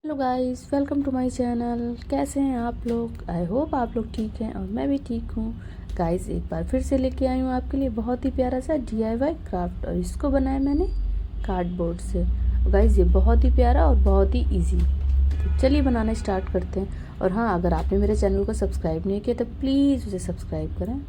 Hello guys, welcome to my channel. कैसे हैं आप लोग? आई होप आप लोग ठीक हैं और मैं भी ठीक हूँ। गाइस, एक बार फिर से लेके आई हूँ आपके लिए बहुत ही प्यारा सा DIY क्राफ्ट, और इसको बनाया मैंने कार्डबोर्ड से। गाइस, ये बहुत ही प्यारा और बहुत ही इजी। तो चलिए बनाना स्टार्ट करते हैं। और हाँ, अगर आपने मेरे चैनल को सब्सक्राइब नहीं किया तो प्लीज़ उसे सब्सक्राइब करें।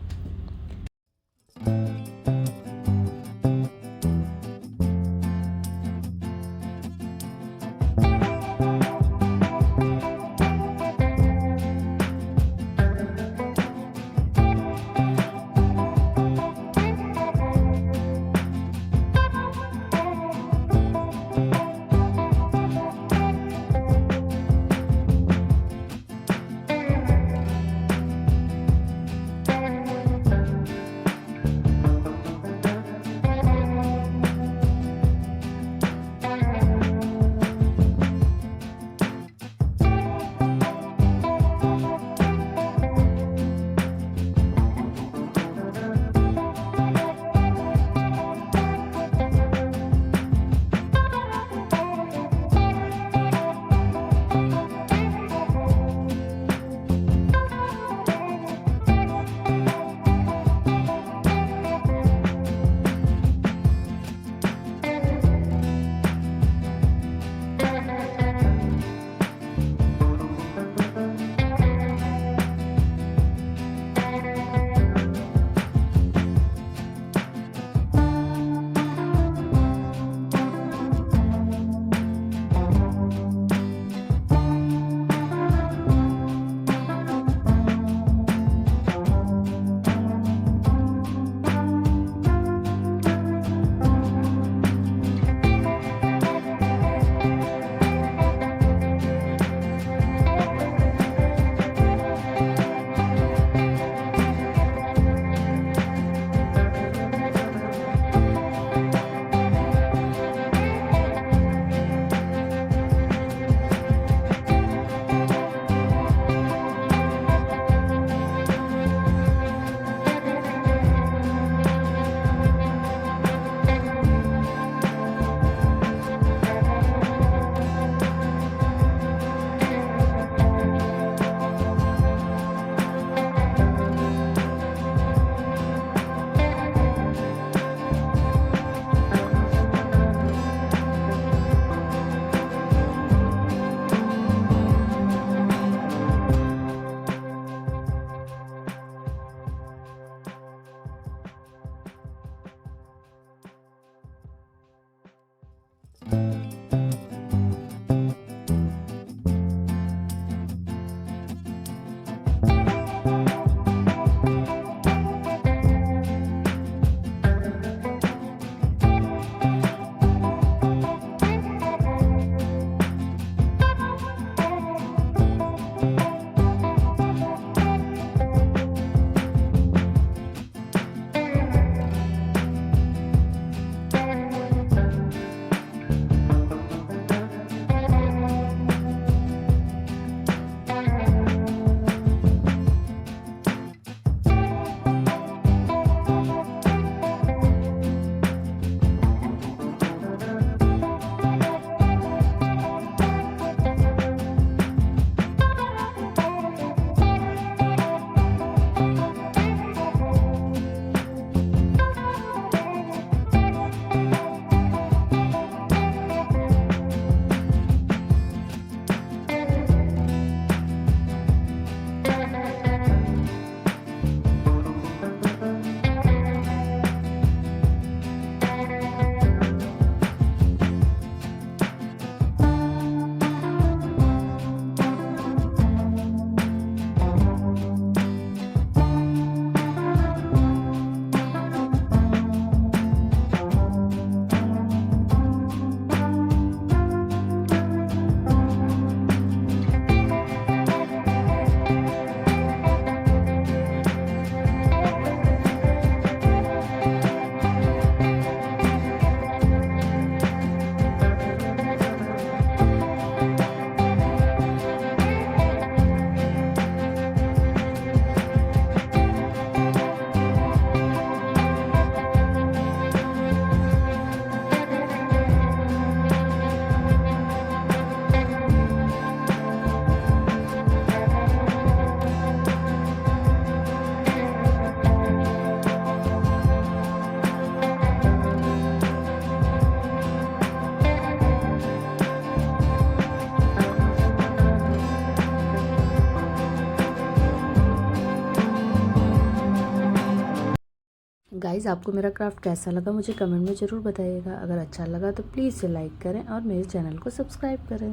गाइज़ आपको मेरा क्राफ्ट कैसा लगा मुझे कमेंट में ज़रूर बताइएगा। अगर अच्छा लगा तो प्लीज़ से लाइक करें और मेरे चैनल को सब्सक्राइब करें।